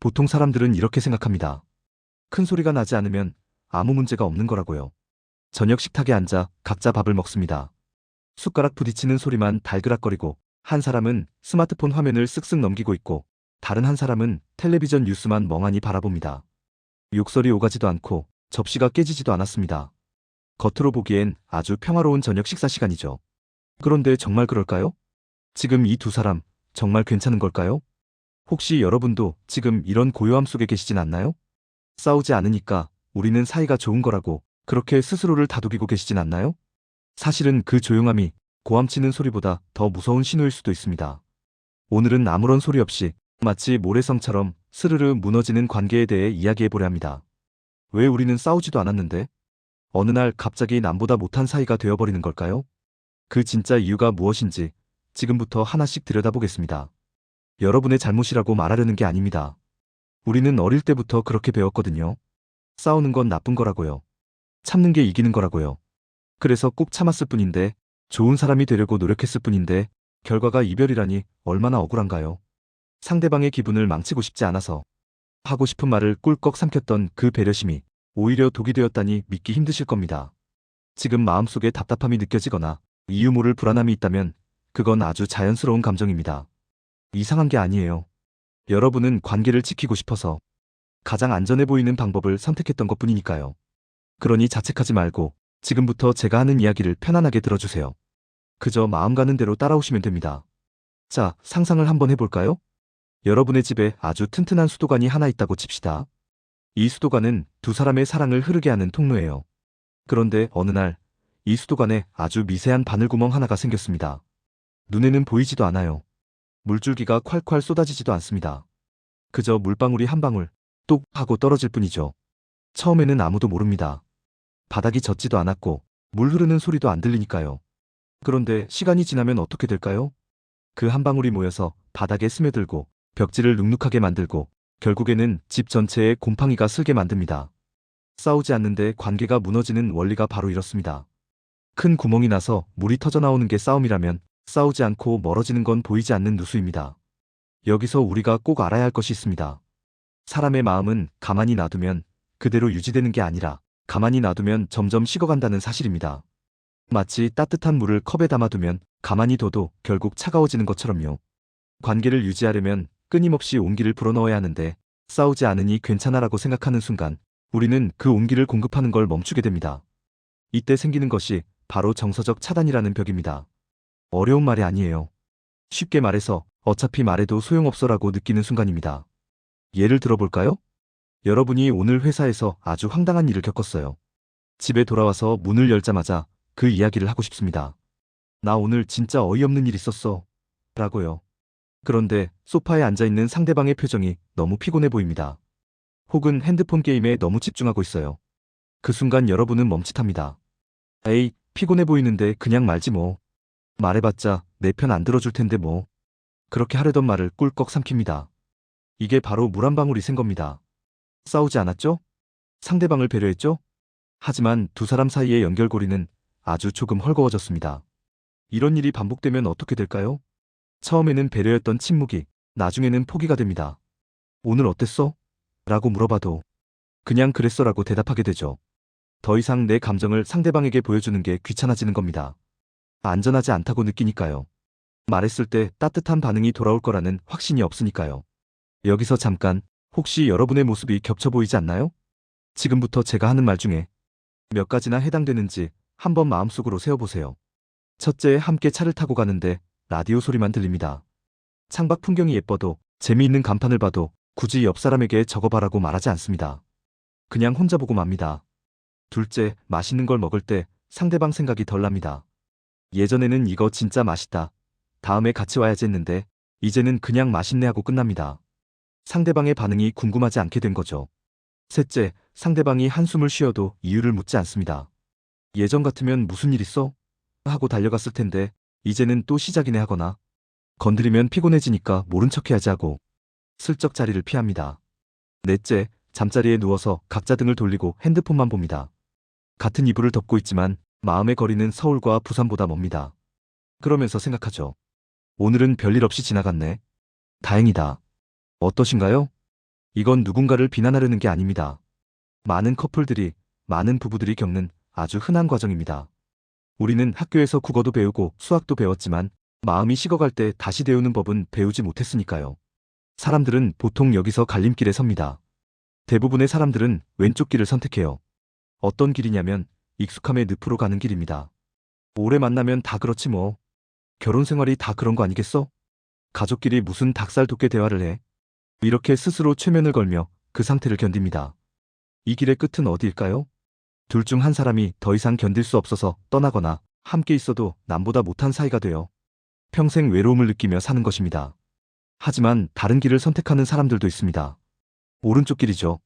보통 사람들은 이렇게 생각합니다. 큰 소리가 나지 않으면 아무 문제가 없는 거라고요. 저녁 식탁에 앉아 각자 밥을 먹습니다. 숟가락 부딪히는 소리만 달그락거리고 한 사람은 스마트폰 화면을 쓱쓱 넘기고 있고 다른 한 사람은 텔레비전 뉴스만 멍하니 바라봅니다. 욕설이 오가지도 않고 접시가 깨지지도 않았습니다. 겉으로 보기엔 아주 평화로운 저녁 식사 시간이죠. 그런데 정말 그럴까요? 지금 이 두 사람 정말 괜찮은 걸까요? 혹시 여러분도 지금 이런 고요함 속에 계시진 않나요? 싸우지 않으니까 우리는 사이가 좋은 거라고 그렇게 스스로를 다독이고 계시진 않나요? 사실은 그 조용함이 고함치는 소리보다 더 무서운 신호일 수도 있습니다. 오늘은 아무런 소리 없이 마치 모래성처럼 스르르 무너지는 관계에 대해 이야기해보려 합니다. 왜 우리는 싸우지도 않았는데 어느 날 갑자기 남보다 못한 사이가 되어버리는 걸까요? 그 진짜 이유가 무엇인지 지금부터 하나씩 들여다보겠습니다. 여러분의 잘못이라고 말하려는 게 아닙니다. 우리는 어릴 때부터 그렇게 배웠거든요. 싸우는 건 나쁜 거라고요. 참는 게 이기는 거라고요. 그래서 꼭 참았을 뿐인데, 좋은 사람이 되려고 노력했을 뿐인데, 결과가 이별이라니 얼마나 억울한가요? 상대방의 기분을 망치고 싶지 않아서 하고 싶은 말을 꿀꺽 삼켰던 그 배려심이 오히려 독이 되었다니 믿기 힘드실 겁니다. 지금 마음속에 답답함이 느껴지거나 이유 모를 불안함이 있다면 그건 아주 자연스러운 감정입니다. 이상한 게 아니에요. 여러분은 관계를 지키고 싶어서 가장 안전해 보이는 방법을 선택했던 것뿐이니까요. 그러니 자책하지 말고 지금부터 제가 하는 이야기를 편안하게 들어주세요. 그저 마음 가는 대로 따라오시면 됩니다. 자, 상상을 한번 해볼까요? 여러분의 집에 아주 튼튼한 수도관이 하나 있다고 칩시다. 이 수도관은 두 사람의 사랑을 흐르게 하는 통로예요. 그런데 어느 날 이 수도관에 아주 미세한 바늘구멍 하나가 생겼습니다. 눈에는 보이지도 않아요. 물줄기가 콸콸 쏟아지지도 않습니다. 그저 물방울이 한 방울 뚝 하고 떨어질 뿐이죠. 처음에는 아무도 모릅니다. 바닥이 젖지도 않았고 물 흐르는 소리도 안 들리니까요. 그런데 시간이 지나면 어떻게 될까요? 그 한 방울이 모여서 바닥에 스며들고 벽지를 눅눅하게 만들고 결국에는 집 전체에 곰팡이가 슬게 만듭니다. 싸우지 않는데 관계가 무너지는 원리가 바로 이렇습니다. 큰 구멍이 나서 물이 터져 나오는 게 싸움이라면 싸우지 않고 멀어지는 건 보이지 않는 누수입니다. 여기서 우리가 꼭 알아야 할 것이 있습니다. 사람의 마음은 가만히 놔두면 그대로 유지되는 게 아니라 가만히 놔두면 점점 식어간다는 사실입니다. 마치 따뜻한 물을 컵에 담아두면 가만히 둬도 결국 차가워지는 것처럼요. 관계를 유지하려면 끊임없이 온기를 불어넣어야 하는데 싸우지 않으니 괜찮아라고 생각하는 순간 우리는 그 온기를 공급하는 걸 멈추게 됩니다. 이때 생기는 것이 바로 정서적 차단이라는 벽입니다. 어려운 말이 아니에요. 쉽게 말해서 어차피 말해도 소용없어라고 느끼는 순간입니다. 예를 들어볼까요? 여러분이 오늘 회사에서 아주 황당한 일을 겪었어요. 집에 돌아와서 문을 열자마자 그 이야기를 하고 싶습니다. 나 오늘 진짜 어이없는 일 있었어. 라고요. 그런데 소파에 앉아있는 상대방의 표정이 너무 피곤해 보입니다. 혹은 핸드폰 게임에 너무 집중하고 있어요. 그 순간 여러분은 멈칫합니다. 에이, 피곤해 보이는데 그냥 말지 뭐. 말해봤자 내 편 안 들어줄 텐데 뭐. 그렇게 하려던 말을 꿀꺽 삼킵니다. 이게 바로 물 한 방울이 센 겁니다. 싸우지 않았죠? 상대방을 배려했죠? 하지만 두 사람 사이의 연결고리는 아주 조금 헐거워졌습니다. 이런 일이 반복되면 어떻게 될까요? 처음에는 배려였던 침묵이 나중에는 포기가 됩니다. 오늘 어땠어? 라고 물어봐도 그냥 그랬어 라고 대답하게 되죠. 더 이상 내 감정을 상대방에게 보여주는 게 귀찮아지는 겁니다. 안전하지 않다고 느끼니까요. 말했을 때 따뜻한 반응이 돌아올 거라는 확신이 없으니까요. 여기서 잠깐, 혹시 여러분의 모습이 겹쳐 보이지 않나요? 지금부터 제가 하는 말 중에 몇 가지나 해당되는지 한번 마음속으로 세어보세요. 첫째, 함께 차를 타고 가는데 라디오 소리만 들립니다. 창밖 풍경이 예뻐도 재미있는 간판을 봐도 굳이 옆 사람에게 적어봐라고 말하지 않습니다. 그냥 혼자 보고 맙니다. 둘째, 맛있는 걸 먹을 때 상대방 생각이 덜 납니다. 예전에는 이거 진짜 맛있다. 다음에 같이 와야지 했는데 이제는 그냥 맛있네 하고 끝납니다. 상대방의 반응이 궁금하지 않게 된 거죠. 셋째, 상대방이 한숨을 쉬어도 이유를 묻지 않습니다. 예전 같으면 무슨 일 있어? 하고 달려갔을 텐데 이제는 또 시작이네 하거나 건드리면 피곤해지니까 모른 척해야지 하고 슬쩍 자리를 피합니다. 넷째, 잠자리에 누워서 각자 등을 돌리고 핸드폰만 봅니다. 같은 이불을 덮고 있지만 마음의 거리는 서울과 부산보다 멉니다. 그러면서 생각하죠. 오늘은 별일 없이 지나갔네. 다행이다. 어떠신가요? 이건 누군가를 비난하려는 게 아닙니다. 많은 커플들이, 많은 부부들이 겪는 아주 흔한 과정입니다. 우리는 학교에서 국어도 배우고 수학도 배웠지만 마음이 식어갈 때 다시 배우는 법은 배우지 못했으니까요. 사람들은 보통 여기서 갈림길에 섭니다. 대부분의 사람들은 왼쪽 길을 선택해요. 어떤 길이냐면 익숙함의 늪으로 가는 길입니다. 오래 만나면 다 그렇지 뭐. 결혼 생활이 다 그런 거 아니겠어? 가족끼리 무슨 닭살 돋게 대화를 해. 이렇게 스스로 최면을 걸며 그 상태를 견딥니다. 이 길의 끝은 어디일까요? 둘 중 한 사람이 더 이상 견딜 수 없어서 떠나거나 함께 있어도 남보다 못한 사이가 되어 평생 외로움을 느끼며 사는 것입니다. 하지만 다른 길을 선택하는 사람들도 있습니다. 오른쪽 길이죠.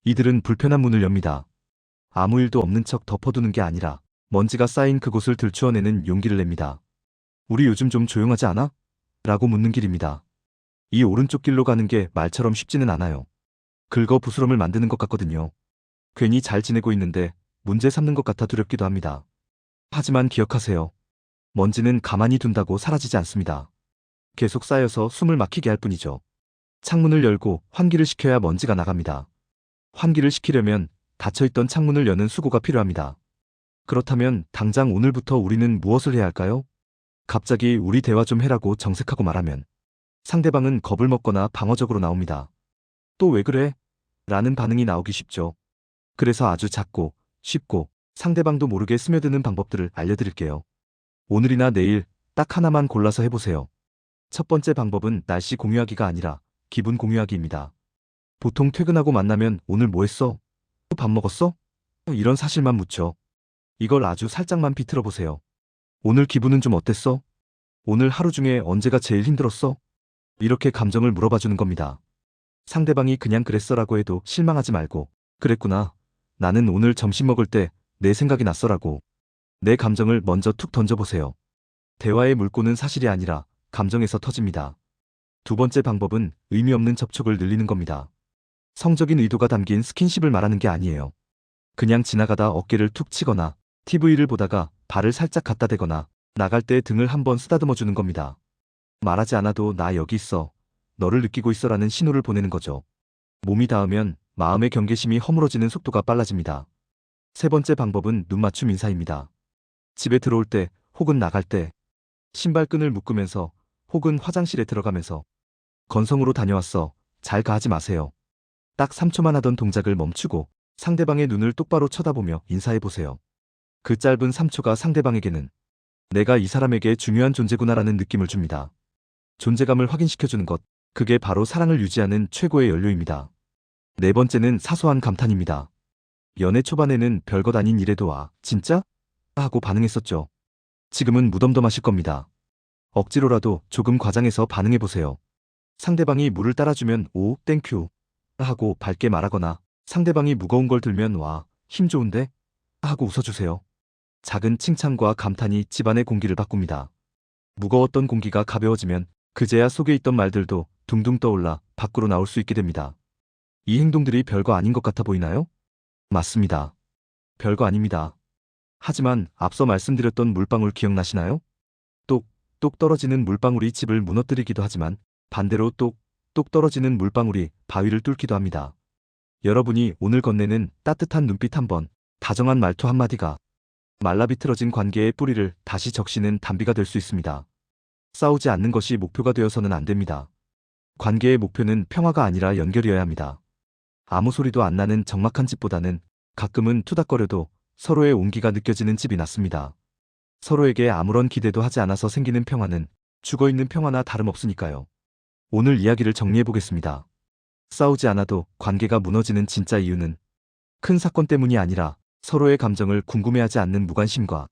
이들은 불편한 문을 엽니다. 아무 일도 없는 척 덮어두는 게 아니라 먼지가 쌓인 그곳을 들추어내는 용기를 냅니다. 우리 요즘 좀 조용하지 않아? 라고 묻는 길입니다. 이 오른쪽 길로 가는 게 말처럼 쉽지는 않아요. 긁어 부스럼을 만드는 것 같거든요. 괜히 잘 지내고 있는데 문제 삼는 것 같아 두렵기도 합니다. 하지만 기억하세요. 먼지는 가만히 둔다고 사라지지 않습니다. 계속 쌓여서 숨을 막히게 할 뿐이죠. 창문을 열고 환기를 시켜야 먼지가 나갑니다. 환기를 시키려면 닫혀있던 창문을 여는 수고가 필요합니다. 그렇다면 당장 오늘부터 우리는 무엇을 해야 할까요? 갑자기 우리 대화 좀 해라고 정색하고 말하면 상대방은 겁을 먹거나 방어적으로 나옵니다. 또 왜 그래? 라는 반응이 나오기 쉽죠. 그래서 아주 작고 쉽고 상대방도 모르게 스며드는 방법들을 알려드릴게요. 오늘이나 내일 딱 하나만 골라서 해보세요. 첫 번째 방법은 날씨 공유하기가 아니라 기분 공유하기입니다. 보통 퇴근하고 만나면 오늘 뭐 했어? 밥 먹었어? 이런 사실만 묻죠. 이걸 아주 살짝만 비틀어 보세요. 오늘 기분은 좀 어땠어? 오늘 하루 중에 언제가 제일 힘들었어? 이렇게 감정을 물어봐 주는 겁니다. 상대방이 그냥 그랬어라고 해도 실망하지 말고 그랬구나. 나는 오늘 점심 먹을 때 내 생각이 났어라고 내 감정을 먼저 툭 던져보세요. 대화의 물꼬는 사실이 아니라 감정에서 터집니다. 두 번째 방법은 의미 없는 접촉을 늘리는 겁니다. 성적인 의도가 담긴 스킨십을 말하는 게 아니에요. 그냥 지나가다 어깨를 툭 치거나 TV를 보다가 발을 살짝 갖다 대거나 나갈 때 등을 한번 쓰다듬어 주는 겁니다. 말하지 않아도 나 여기 있어. 너를 느끼고 있어라는 신호를 보내는 거죠. 몸이 닿으면 마음의 경계심이 허물어지는 속도가 빨라집니다. 세 번째 방법은 눈 맞춤 인사입니다. 집에 들어올 때 혹은 나갈 때 신발끈을 묶으면서 혹은 화장실에 들어가면서 건성으로 다녀왔어. 잘 가 하지 마세요. 딱 3초만 하던 동작을 멈추고 상대방의 눈을 똑바로 쳐다보며 인사해보세요. 그 짧은 3초가 상대방에게는 내가 이 사람에게 중요한 존재구나라는 느낌을 줍니다. 존재감을 확인시켜주는 것, 그게 바로 사랑을 유지하는 최고의 연료입니다. 네 번째는 사소한 감탄입니다. 연애 초반에는 별것 아닌 일에도 아, 진짜? 하고 반응했었죠. 지금은 무덤덤하실 겁니다. 억지로라도 조금 과장해서 반응해보세요. 상대방이 물을 따라주면 오, 땡큐 하고 밝게 말하거나 상대방이 무거운 걸 들면 와, 힘 좋은데? 하고 웃어주세요. 작은 칭찬과 감탄이 집안의 공기를 바꿉니다. 무거웠던 공기가 가벼워지면 그제야 속에 있던 말들도 둥둥 떠올라 밖으로 나올 수 있게 됩니다. 이 행동들이 별거 아닌 것 같아 보이나요? 맞습니다. 별거 아닙니다. 하지만 앞서 말씀드렸던 물방울 기억나시나요? 똑 떨어지는 물방울이 집을 무너뜨리기도 하지만 반대로 똑 떨어지는 물방울이 바위를 뚫기도 합니다. 여러분이 오늘 건네는 따뜻한 눈빛 한 번, 다정한 말투 한마디가 말라비틀어진 관계의 뿌리를 다시 적시는 단비가 될 수 있습니다. 싸우지 않는 것이 목표가 되어서는 안 됩니다. 관계의 목표는 평화가 아니라 연결이어야 합니다. 아무 소리도 안 나는 적막한 집보다는 가끔은 투닥거려도 서로의 온기가 느껴지는 집이 낫습니다. 서로에게 아무런 기대도 하지 않아서 생기는 평화는 죽어있는 평화나 다름없으니까요. 오늘 이야기를 정리해보겠습니다. 싸우지 않아도 관계가 무너지는 진짜 이유는 큰 사건 때문이 아니라 서로의 감정을 궁금해하지 않는 무관심과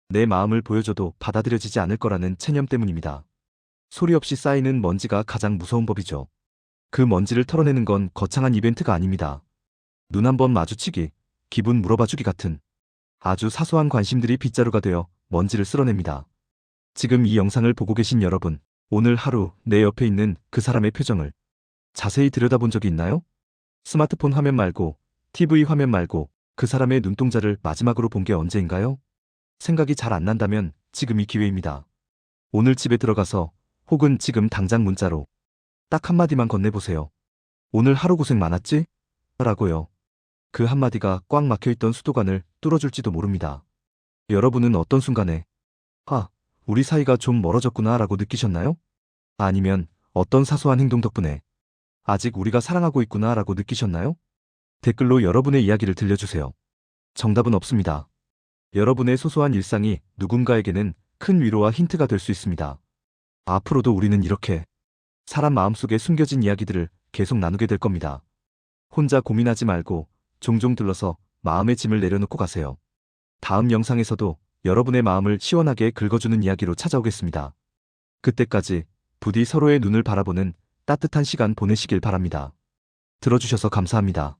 내 마음을 보여줘도 받아들여지지 않을 거라는 체념 때문입니다. 소리 없이 쌓이는 먼지가 가장 무서운 법이죠. 그 먼지를 털어내는 건 거창한 이벤트가 아닙니다. 눈 한번 마주치기, 기분 물어봐주기 같은 아주 사소한 관심들이 빗자루가 되어 먼지를 쓸어냅니다. 지금 이 영상을 보고 계신 여러분, 오늘 하루 내 옆에 있는 그 사람의 표정을 자세히 들여다본 적이 있나요? 스마트폰 화면 말고, TV 화면 말고 그 사람의 눈동자를 마지막으로 본 게 언제인가요? 생각이 잘 안 난다면 지금이 기회입니다. 오늘 집에 들어가서 혹은 지금 당장 문자로 딱 한마디만 건네보세요. 오늘 하루 고생 많았지? 라고요. 그 한마디가 꽉 막혀있던 수도관을 뚫어줄지도 모릅니다. 여러분은 어떤 순간에 우리 사이가 좀 멀어졌구나 라고 느끼셨나요? 아니면 어떤 사소한 행동 덕분에 아직 우리가 사랑하고 있구나 라고 느끼셨나요? 댓글로 여러분의 이야기를 들려주세요. 정답은 없습니다. 여러분의 소소한 일상이 누군가에게는 큰 위로와 힌트가 될 수 있습니다. 앞으로도 우리는 이렇게 사람 마음속에 숨겨진 이야기들을 계속 나누게 될 겁니다. 혼자 고민하지 말고 종종 들러서 마음의 짐을 내려놓고 가세요. 다음 영상에서도 여러분의 마음을 시원하게 긁어주는 이야기로 찾아오겠습니다. 그때까지 부디 서로의 눈을 바라보는 따뜻한 시간 보내시길 바랍니다. 들어주셔서 감사합니다.